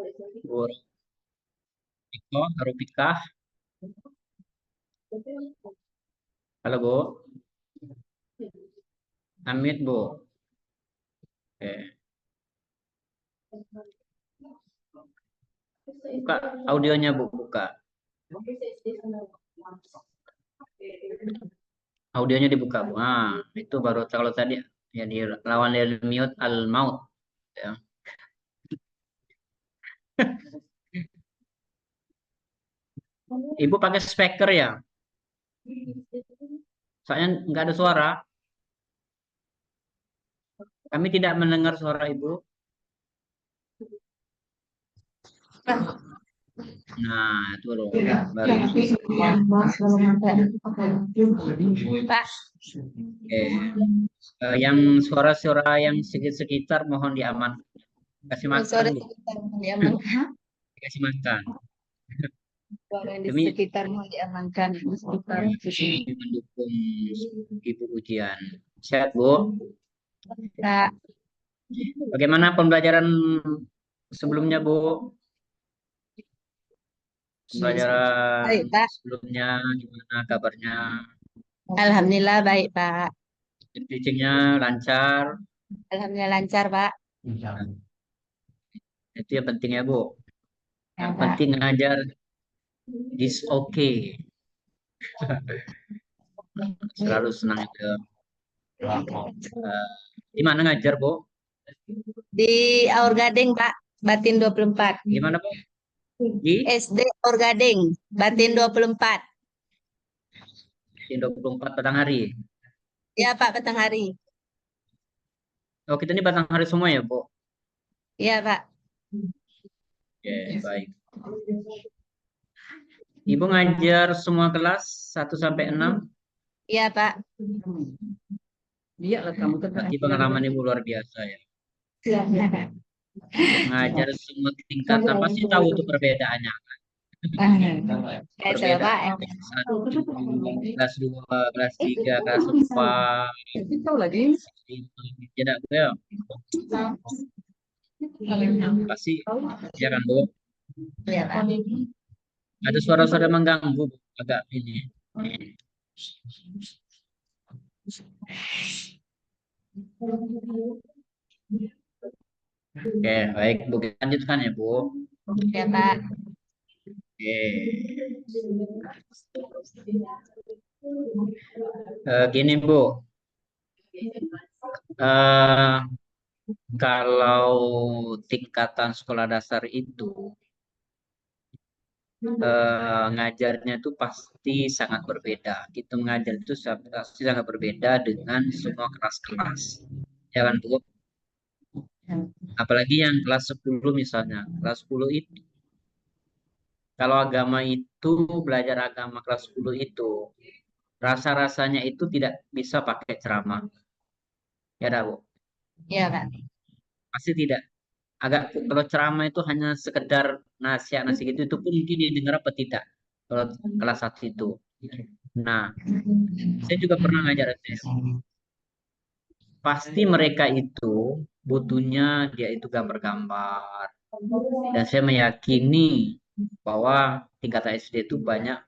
Bu Riko, Rupikah. Halo Bu, Amit Bu. Oke. Buka audionya Bu, buka. Audionya dibuka Bu. Ah, itu baru kalau tadi ya di lawan dari mute al maut ya. Ibu pakai speaker ya? Soalnya nggak ada suara. Kami tidak mendengar suara Ibu. Nah, itu loh. Baru. Pak, Oke. Yang suara-suara yang sekitar mohon diaman. Kasih makan sore Bu. sekitar mau diamankan. Kasih makan. Suara di Demi sekitar mau diamankan. Sekitar. demi mendukung Ibu ujian. Sehat Bu. Pak, Bagaimana pembelajaran sebelumnya Bu? Pembelajaran baik Pak. sebelumnya gimana kabarnya? Alhamdulillah baik Pak. Teachingnya lancar. Alhamdulillah lancar Pak. Nah, itu yang penting ya Bu. Ya Yang Pak. penting ngajar is okay. Selalu senang itu. Di mana ngajar Bu? Di Aur Gading Pak, Batin 24. Gimana Bu? Di SD Aur Gading, Batin 24. 24 Padang Hari. Ya Pak, petang hari. Oh kita ini Padang Hari semua ya Bu? Ya Pak. Oke baik. Ibu ngajar semua kelas 1 sampai 6. Ya Pak. Iya lah kamu Berarti pengalaman Ibu luar biasa ya. Ngajar semua tingkatan pasti tahu itu perbedaannya. Kayak saya Pak. Perbedaan kelas 1, kelas 2, kelas 3, kelas 4. tahu lagi. Tidak Bu ya. Pasti ya kan Bu. Ya Pak. Ada suara-suara mengganggu Bu. Agak ini. Oke baik Bu kita lanjutkan ya Bu. Ya Pak. Oke. Gini Bu. Eh, kalau tingkatan sekolah dasar itu ngajarnya itu pasti sangat berbeda. Kita mengajar itu pasti sangat berbeda dengan semua kelas-kelas. Ya kan Bu? Apalagi yang kelas 10 misalnya. Kelas 10 itu kalau agama itu belajar agama kelas 10 itu rasa-rasanya itu tidak bisa pakai ceramah. Ya dah Bu. Ya Pak. Pasti tidak. Agak kalau ceramah itu hanya sekedar nasihat gitu itu pun mungkin didengar apa tidak kalau kelas 1 itu. Nah, saya juga pernah ngajar STM. Pasti mereka itu butuhnya dia itu gambar-gambar. Dan saya meyakini bahwa tingkat SD itu banyak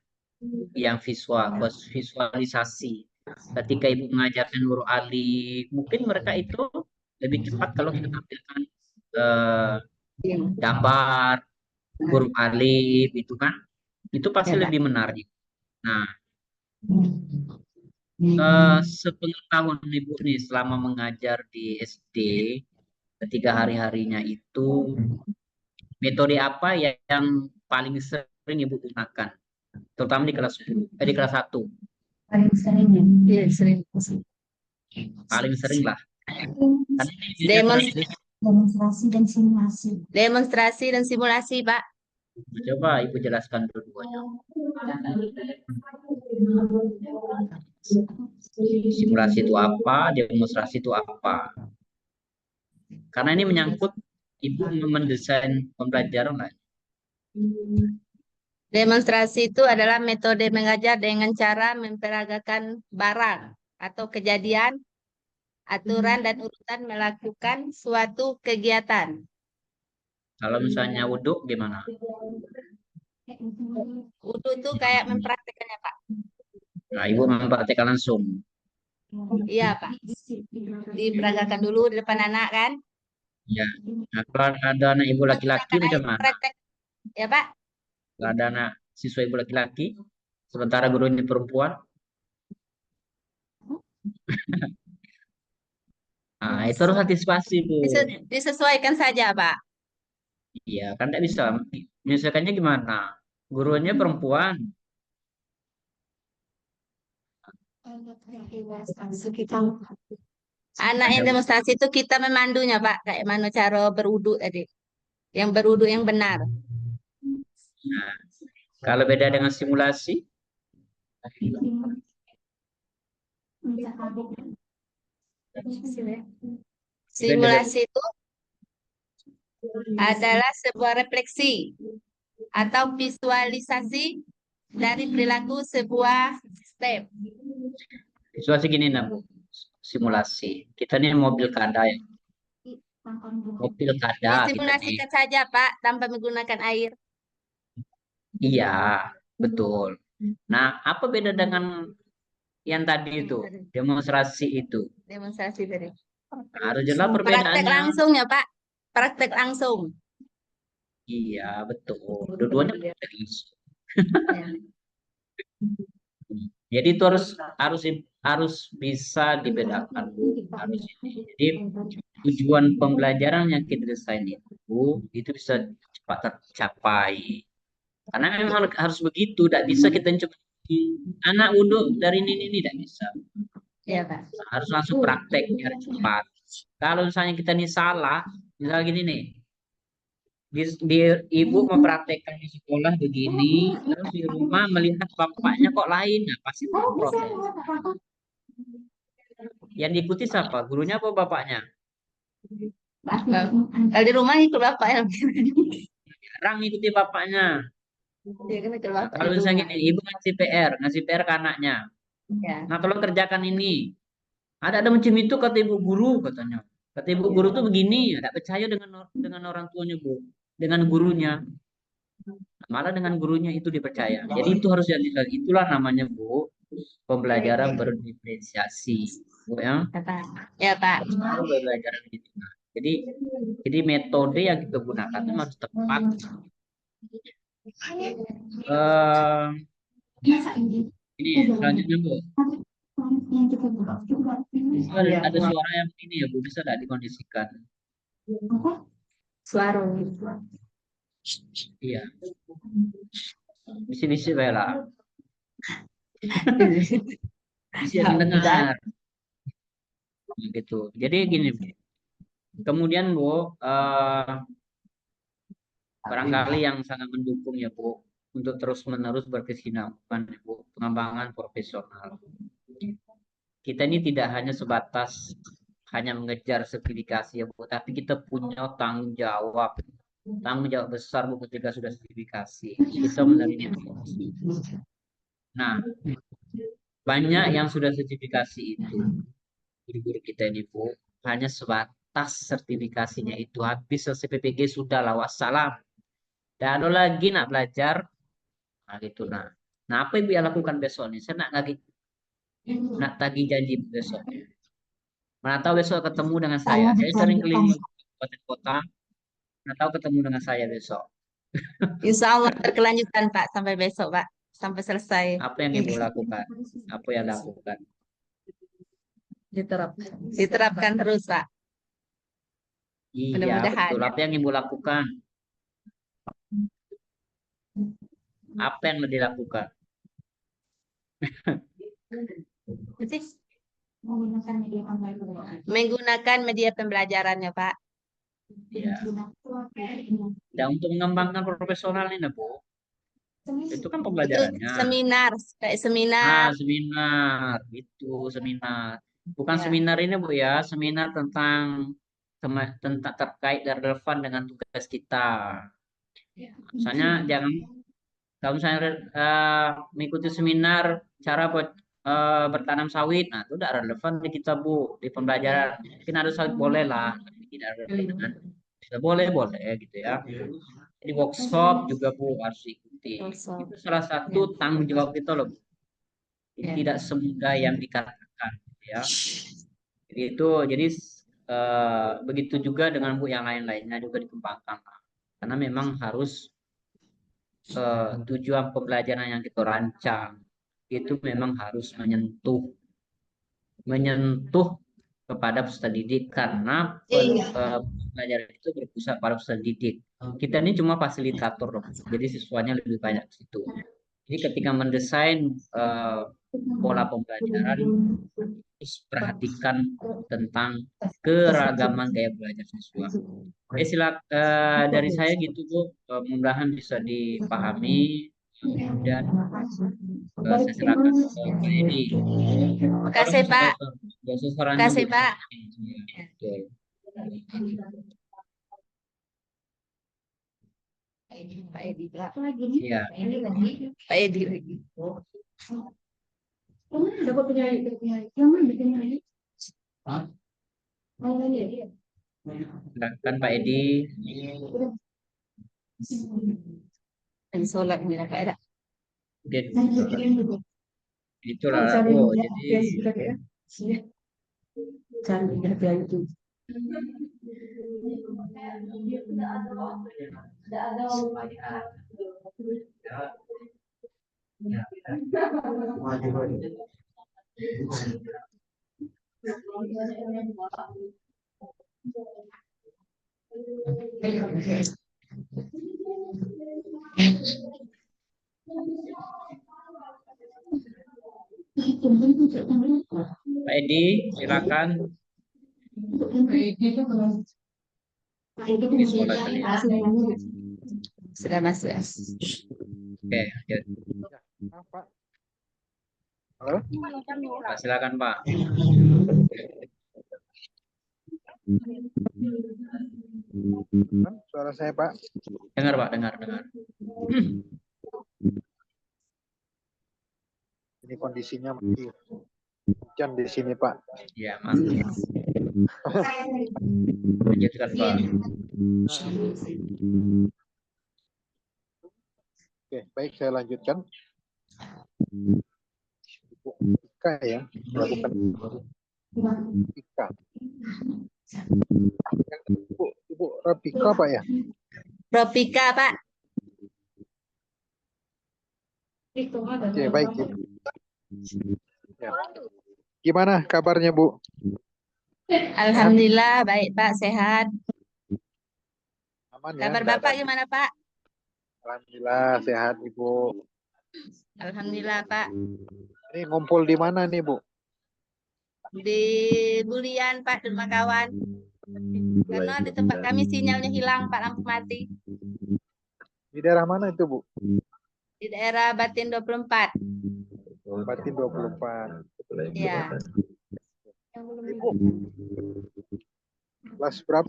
yang visualisasi. Ketika ibu mengajarkan huruf alif, mungkin mereka itu lebih cepat kalau kita tampilkan eh, gambar huruf alif itu kan, itu pasti Ya Pak. lebih menarik. Nah, sepengetahuan ibu nih selama mengajar di SD, ketika hari-harinya itu metode apa yang paling sering ibu gunakan, terutama di kelas 10, di kelas 1, Paling sering ya. Iya, sering. paling sering lah. Karena ini beda Demons- tradisi. Demonstrasi dan simulasi. Demonstrasi dan simulasi, Pak. Coba ibu jelaskan dua-duanya. Simulasi itu apa, demonstrasi itu apa? Karena ini menyangkut ibu mendesain pembelajaran lah. Demonstrasi itu adalah metode mengajar dengan cara memperagakan barang atau kejadian, aturan dan urutan melakukan suatu kegiatan. Kalau misalnya wudhu gimana? Wudhu itu kayak mempraktekannya, Pak. Nah, Ibu mempraktekkan langsung. Iya, Pak. Diperagakan dulu di depan anak kan. Ya. Nah, kalau ada anak Ibu laki-laki Menggunakan air macam mana? praktek. Ya, Pak. Kalau ada anak siswa Ibu laki-laki, sementara gurunya perempuan, nah, itu harus antisipasi, Bu. Disesuaikan saja, Pak. Iya, kan tidak bisa. Menyesuaikannya gimana? Gurunya perempuan. Anak yang demonstrasi itu kita memandunya, Pak. Kayak mana cara berwudhu tadi. Yang berwudhu yang benar. Nah, kalau beda dengan simulasi, Simulasi itu adalah sebuah refleksi atau visualisasi dari perilaku sebuah sistem. situasi gini, nah, Bu. Simulasi. Kita ini mobil kada ya. Mobil kada kita nih. Disimulasikan saja, Pak, tanpa menggunakan air. Iya, betul. Nah, apa beda dengan yang tadi itu, demonstrasi itu? Demonstrasi tadi. Nah, harus jelas Praktek perbedaannya. langsung ya, Pak. Praktek langsung. Iya, betul. Dua-duanya praktek langsung. Ya. Jadi itu harus harus bisa dibedakan, Bu. Harus ini. Jadi tujuan pembelajaran yang kita desain itu bisa cepat tercapai. Karena memang harus begitu, tidak bisa kita coba anak wudhu dari ini tidak bisa. Ya, Pak. Harus langsung praktek biar cepat. Kalau misalnya kita ini salah, misalnya gini nih, ibu mempraktekkan di sekolah begini, terus di rumah melihat bapaknya kok lain, nah pasti protes. Yang diikuti siapa? Gurunya apa bapaknya? Kalau di rumah ikut bapak ya. Jarang ikuti bapaknya. Ya, kan ikut bapak Kalau di misalnya rumah. gini, ibu ngasih PR ke anaknya. Ya. Nah kalau kerjakan ini, ada macam itu kata ibu guru katanya. Kata ibu guru tuh begini, ada percaya dengan orang tuanya bu, dengan gurunya. Malah dengan gurunya itu dipercaya. Jadi itu harus jadi itulah namanya Bu, pembelajaran berdiferensiasi. Bu ya. Ya, Pak. Ya, Pak. Harus belajar gitu. Nah, jadi metode yang kita gunakan itu harus tepat. Eh, ini selanjutnya Bu. Ada suara yang ini ya Bu, bisa tidak dikondisikan? Suara. Iya. Bisi-bisi lah. Bisa mendengar. Gitu. Jadi gini, Bu. Kemudian Bu, barangkali yang sangat mendukung ya Bu, untuk terus-menerus berkesinambungan ya Bu, pengembangan profesional. Kita ini tidak hanya sebatas hanya mengejar sertifikasi ya Bu, tapi kita punya tanggung jawab besar Bu ketika sudah sertifikasi. Kita menerima. Nah, banyak yang sudah sertifikasi itu guru-guru kita ini Bu, hanya sebatas sertifikasinya itu habis selesai PPG sudah lah wassalam. Dan ada lagi nak belajar, nah gitu nah. Nah apa yang dia lakukan besok nih? Saya nak tagih janji besok. Mana tahu besok ketemu dengan saya. Saya sering keliling kabupaten kota. Mana tahu ketemu dengan saya besok. Insya Allah berkelanjutan Pak sampai besok Pak, sampai selesai. Apa yang ibu lakukan? Apa yang lakukan? Diterapkan terus Pak. Iya Mudah-mudahan. betul. Apa yang ibu lakukan? Apa yang dilakukan? Menggunakan media pembelajarannya Pak. Ya. Dan untuk mengembangkan profesional ini, Bu, itu kan Itu pembelajarannya. seminar, kayak Ah, seminar. seminar, itu seminar. Bukan Ya. seminar ini, Bu ya, seminar tentang terkait dan relevan dengan tugas kita. Misalnya jangan kalau misalnya mengikuti seminar cara bertanam sawit, nah itu udah relevan di kita Bu, di pembelajaran. Mungkin ada sawit boleh lah, tapi tidak relevan dengan Boleh, boleh gitu ya. Jadi workshop juga Bu harus diikuti. Workshop. Itu salah satu tanggung jawab kita loh, Bu. Ya. Tidak semudah yang dikatakan, gitu ya. Jadi begitu juga dengan Bu yang lain-lainnya juga dikembangkan. Karena memang harus tujuan pembelajaran yang kita rancang itu memang harus menyentuh kepada peserta didik karena pelajaran itu berpusat pada peserta didik. Kita ini cuma fasilitator, loh. Jadi siswanya lebih banyak di situ. Jadi ketika mendesain pola pembelajaran, terus perhatikan tentang keragaman gaya belajar siswa. Dari saya gitu Bu, mudah-mudahan bisa dipahami dan saya silakan ke Pak Edi. Sekarang Makasih bisa Pak. bahasa suaranya Bu. Makasih Pak. Oke. Pak Edi Pak. Iya. Pak Edi lagi. Dapat penyanyi, penyanyi. Yang mana penyanyi? Silakan Pak Edi. Dan sholat bila Pak ada. Oke. Itulah Bu. Jadi Cari dia itu. Pak Edi, silakan. Di sholat kali ya. Sudah masuk. Oke. Oke. Pak. Halo? Pak, silakan Pak. Suara saya Pak. Dengar Pak, dengar. Ini kondisinya masih hujan di sini Pak. Ya, mantap. Lanjutkan Pak. Oke, baik saya lanjutkan. Ibu Ika ya, melakukan Ika. Ibu Rabika Pak ya? Propika Pak. Oke, baik. Ya. Gimana kabarnya Bu? Alhamdulillah baik Pak, sehat. Aman ya? Kabar Nggak Bapak ada- gimana Pak? Alhamdulillah sehat Ibu. Alhamdulillah Pak. Ini ngumpul di mana nih Bu? Di Bulian Pak, di rumah kawan. Karena di tempat kami sinyalnya hilang Pak, lampu mati. Di daerah mana itu Bu? Di daerah Batin 24. Batin 24. Ya. Ibu, kelas berapa?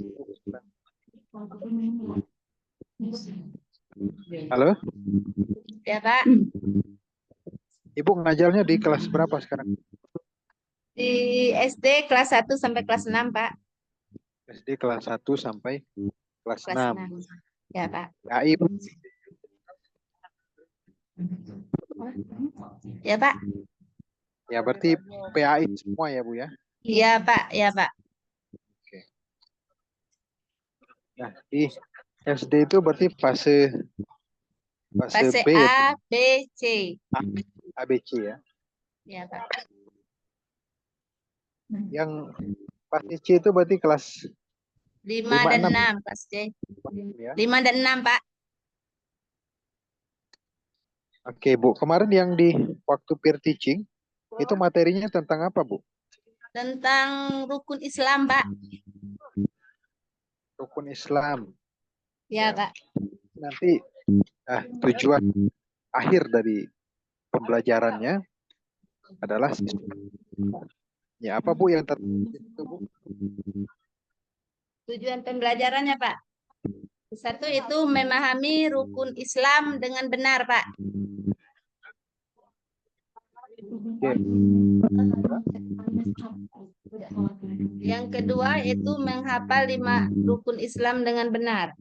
Halo? Ya Pak. Ibu ngajarnya di kelas berapa sekarang? Di SD kelas 1 sampai kelas 6 Pak. SD kelas 1 sampai kelas Kelas 6. 6. Ya Pak. AI Bu. Ya Pak. Ya berarti PAI semua ya Bu ya. Iya Pak, ya Pak. Nah, di SD itu berarti fase Fase B ya, A, B, C. ABC ya. Ya Pak. Yang fase C itu berarti kelas 5 dan 6 kelas C. ya. 5 dan 6 Pak. Oke Bu, kemarin yang di waktu peer teaching itu materinya tentang apa Bu? Tentang rukun Islam Pak. Rukun Islam. Ya Pak. Nanti tujuan akhir dari pembelajarannya adalah ya apa Bu yang itu Bu? Tujuan pembelajarannya Pak. Satu itu memahami rukun Islam dengan benar Pak. Oke. Yang kedua itu menghafal 5 rukun Islam dengan benar.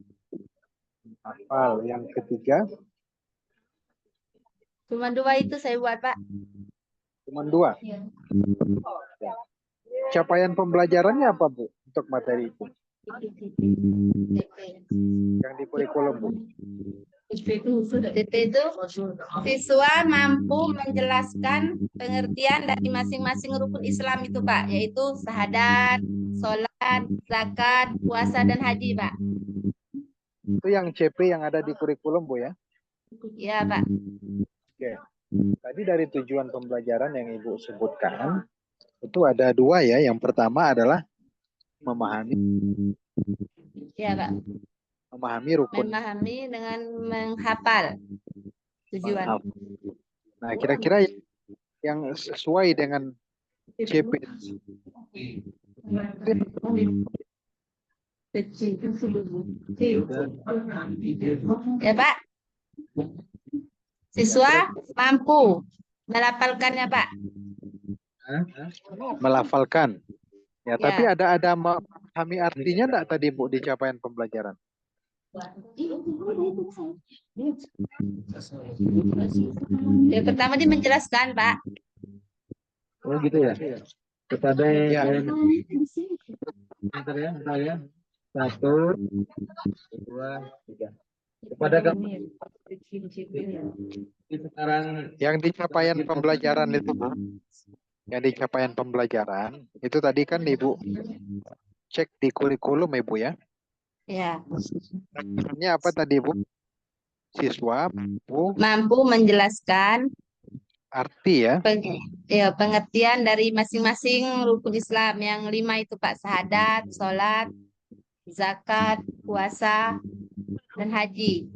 Hafal. Yang ketiga, Cuma 2 itu saya buat, Pak. cuma 2. Iya. Ya. Capaian pembelajarannya apa, Bu, untuk materi itu? Yang di kurikulum, Bu. TP itu siswa mampu menjelaskan pengertian dari masing-masing rukun Islam itu, Pak, yaitu syahadat, sholat, zakat, puasa, dan haji, Pak. Itu yang CP yang ada di kurikulum, Bu, ya? Ya, Pak. Oke. Tadi dari tujuan pembelajaran yang Ibu sebutkan, itu ada 2 ya. Yang pertama adalah memahami Ya, Pak. rukun. Memahami dengan menghafal tujuan. Nah, kira-kira yang sesuai dengan CP. Ya, Pak. Siswa mampu melafalkannya, Pak. Melafalkan. Ya, Ya. tapi ada memahami artinya enggak tadi, Bu, di capaian pembelajaran? Yang pertama dia menjelaskan, Pak. Oh gitu ya. Kepada Ya. bentar ya. 1, 2, 3. Kepada kamu sekarang Yang di capaian pembelajaran itu, Bu. Yang di capaian pembelajaran itu tadi kan Ibu cek di kurikulum, Ibu, ya. Ya. Ini apa tadi, Bu? Siswa Mampu menjelaskan arti, ya. pengertian dari masing-masing rukun Islam. Yang 5 itu, Pak, syahadat, sholat, zakat, puasa, dan haji.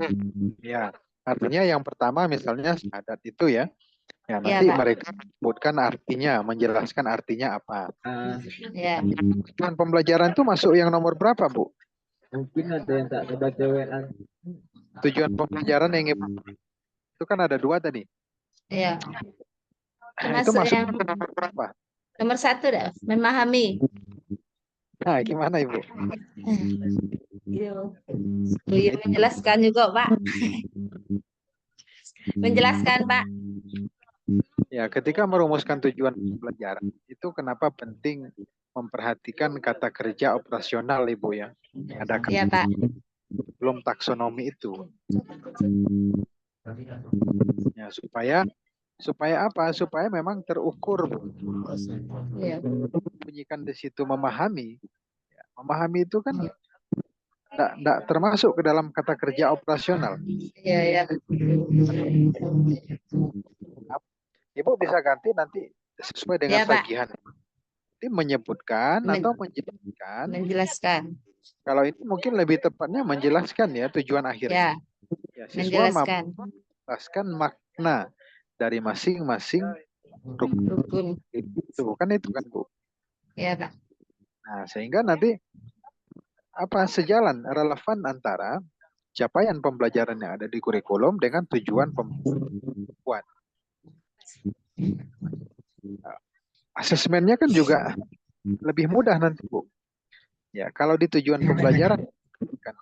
Ya. Artinya yang pertama misalnya syahadat itu, ya. Ya, Ya, nanti Pak. mereka sebutkan artinya, menjelaskan artinya apa. Ya. Tujuan pembelajaran itu masuk yang nomor berapa, Bu? mungkin ada yang tak kebaca WA. Tujuan pembelajaran yang itu kan ada 2 tadi. Ya. Itu Termasuk masuk yang ke nomor berapa? nomor 1 dah, memahami. Nah, gimana, Ibu? Beliau menjelaskan juga, Pak. Menjelaskan, Pak. Ya, ketika merumuskan tujuan pembelajaran, itu kenapa penting memperhatikan kata kerja operasional, Ibu, ya. Ada Ya, Pak. belum taksonomi itu. Ya, supaya apa? Supaya memang terukur, Bu. Ya. Bunyikan di situ memahami. Ya, memahami itu kan enggak termasuk ke dalam kata kerja operasional. Ya, ya. Ibu bisa ganti nanti sesuai dengan Ya, Pak. sagihan. Ini menyebutkan atau menjelaskan. Menjelaskan. Kalau ini mungkin lebih tepatnya menjelaskan, ya, tujuan Ya, akhirnya. Ya, siswa menjelaskan menjelaskan makna dari masing-masing rukun rukun. itu. Kan itu kan, Bu. Ya, Pak. Nah, sehingga nanti sejalan relevan antara capaian pembelajaran yang ada di kurikulum dengan tujuan pembuat. Asesmennya kan juga lebih mudah nanti, Bu. Ya, kalau di tujuan pembelajaran kan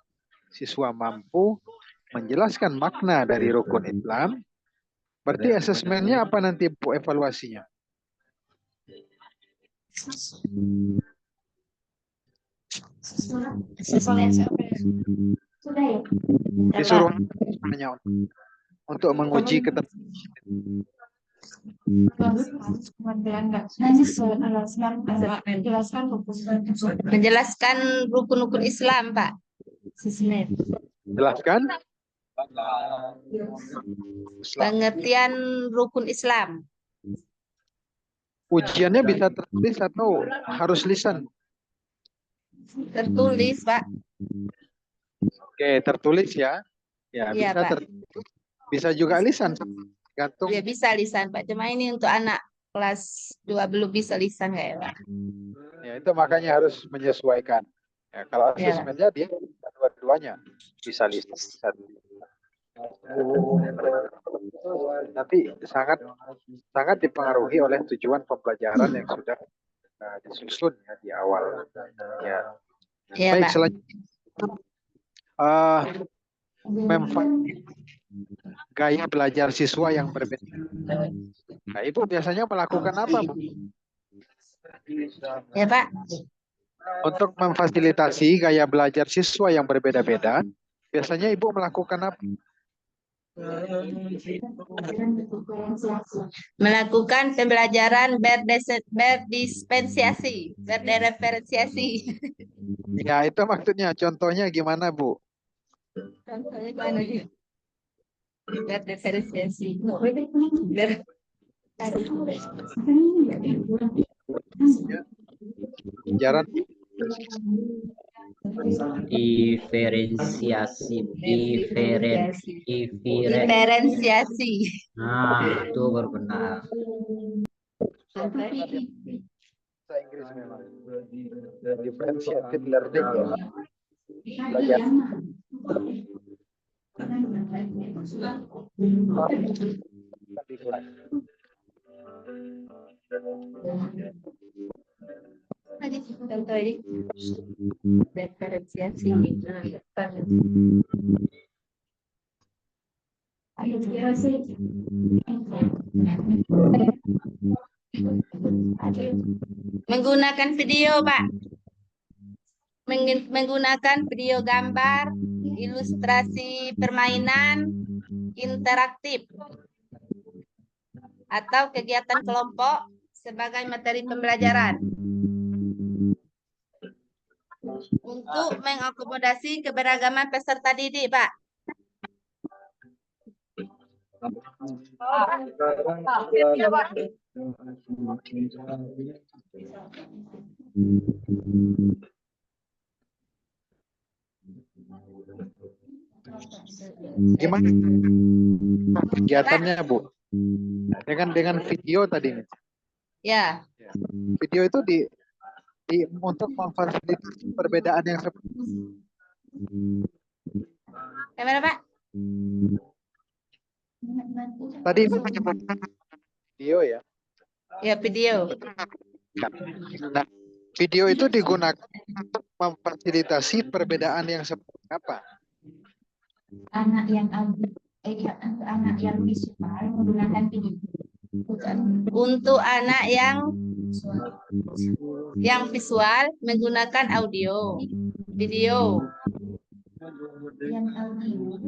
siswa mampu menjelaskan makna dari rukun Islam, berarti asesmennya apa nanti, Bu, evaluasinya? Disuruh hanya untuk menguji keterbatasan. Menjelaskan rukun-rukun Islam, Pak. Jelaskan Pengertian rukun Islam. ujiannya bisa tertulis atau harus lisan? Tertulis, Pak. Oke, tertulis, ya. Ya, Iya, bisa Pak. tertulis. Bisa juga lisan, gantung. Ya, bisa lisan, Pak. Cuma ini untuk anak kelas 2 belum bisa lisan, kayak, Pak. Ya, itu makanya harus menyesuaikan. Ya, kalau Ya. asesmennya dia dua-duanya bisa lisan, bisa. Nanti sangat dipengaruhi oleh tujuan pembelajaran yang sudah disusun ya di awal. Ya. Ya, Baik, Pak. selanjutnya eh, gaya belajar siswa yang berbeda. Nah, Ibu biasanya melakukan apa, Bu? Ya, Pak. Untuk memfasilitasi gaya belajar siswa yang berbeda-beda, biasanya Ibu melakukan apa? Melakukan pembelajaran berdiferensiasi. Ya, itu maksudnya. Contohnya gimana, Bu? Contohnya gimana nih? Berdiferensiasi. Pelajaran Diferensiasi, Diferensiasi. Nah, itu baru benar. bahasa Inggris memang. Differentiated learning ya. Belajar. Di kelas. Contoh ini diferensiasi. Menggunakan video, Pak. Menggunakan video gambar, ilustrasi permainan, interaktif, atau kegiatan kelompok sebagai materi pembelajaran. Untuk mengakomodasi keberagaman peserta didik, Pak. Gimana kegiatannya, Bu? Dengan video tadi. Ya, Video itu untuk memfasilitasi perbedaan yang seperti kamera, Pak. tadi Ibu menyebutkan video ya. Ya, video. Nah, video itu digunakan untuk memfasilitasi perbedaan yang seperti apa? Anak yang anak yang visual menggunakan video. Untuk anak yang visual menggunakan audio, video. Yang audio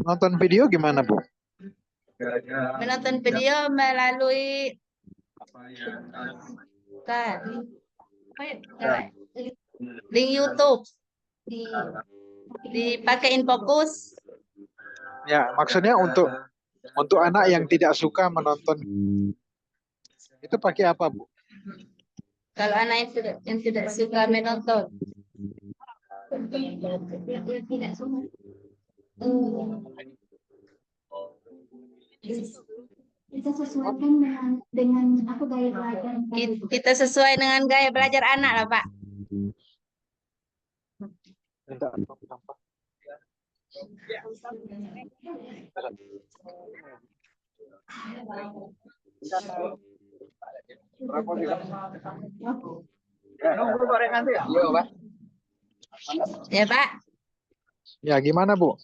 Nonton video gimana, Bu? Menonton video melalui link YouTube. Dipakai Infokus. Ya, maksudnya untuk anak yang tidak suka menonton itu pakai apa, Bu? Kalau anak yang tidak suka menonton, tidak semua. Kita sesuaikan dengan apa gaya belajar. kita sesuai dengan gaya belajar anak lah, Pak. Ya, Pak. Ya, gimana, Bu?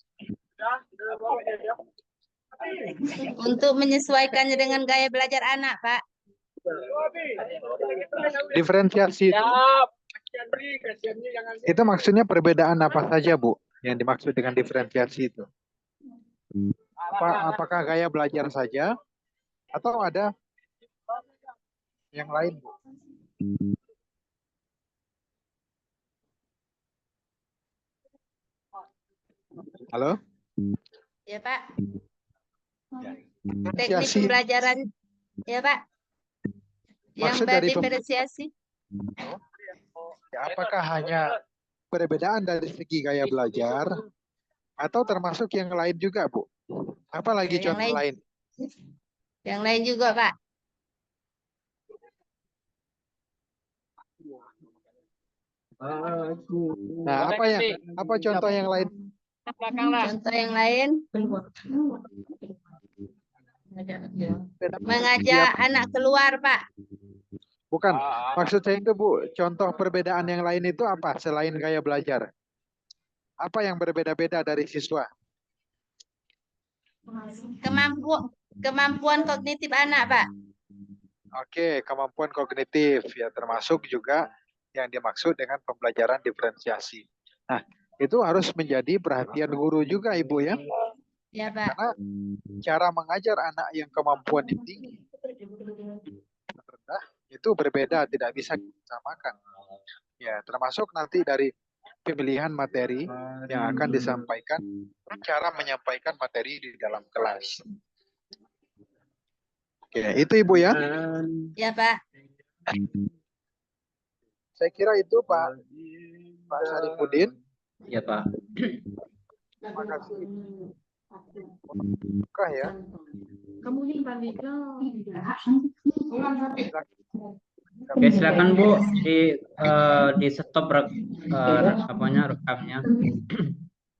Untuk menyesuaikannya dengan gaya belajar anak, Pak. Diferensiasi itu maksudnya perbedaan apa saja, Bu? Yang dimaksud dengan diferensiasi itu? Apakah gaya belajar saja atau ada yang lain, Bu? Halo? Ya, Pak. Ya. Teknik Diferensiasi pembelajaran, ya, Pak. Yang maksud dari berdiferensiasi. ya, apakah hanya perbedaan dari segi gaya belajar atau termasuk yang lain juga, Bu? Apa lagi Ya, yang contoh lain? Yang lain juga, Pak. Nah, apa contoh yang lain? Contoh yang lain, mengajak anak keluar, Pak. Bukan. Maksud saya itu Bu, contoh perbedaan yang lain itu apa selain gaya belajar? Apa yang berbeda-beda dari siswa? Kemampuan kognitif anak, Pak. Oke, kemampuan kognitif ya termasuk juga yang dimaksud dengan pembelajaran diferensiasi. Nah, itu harus menjadi perhatian guru juga Ibu ya. Ya, Pak. Karena cara mengajar anak yang kemampuan tinggi rendah itu berbeda, tidak bisa disamakan. Ya, termasuk nanti dari pemilihan materi yang akan disampaikan, cara menyampaikan materi di dalam kelas. Oke, itu Ibu ya. Ya, Pak. Saya kira itu Pak Saripudin. Ya Pak. Terima kasih. Buka ya. Oke, silakan Bu di stop rekamnya.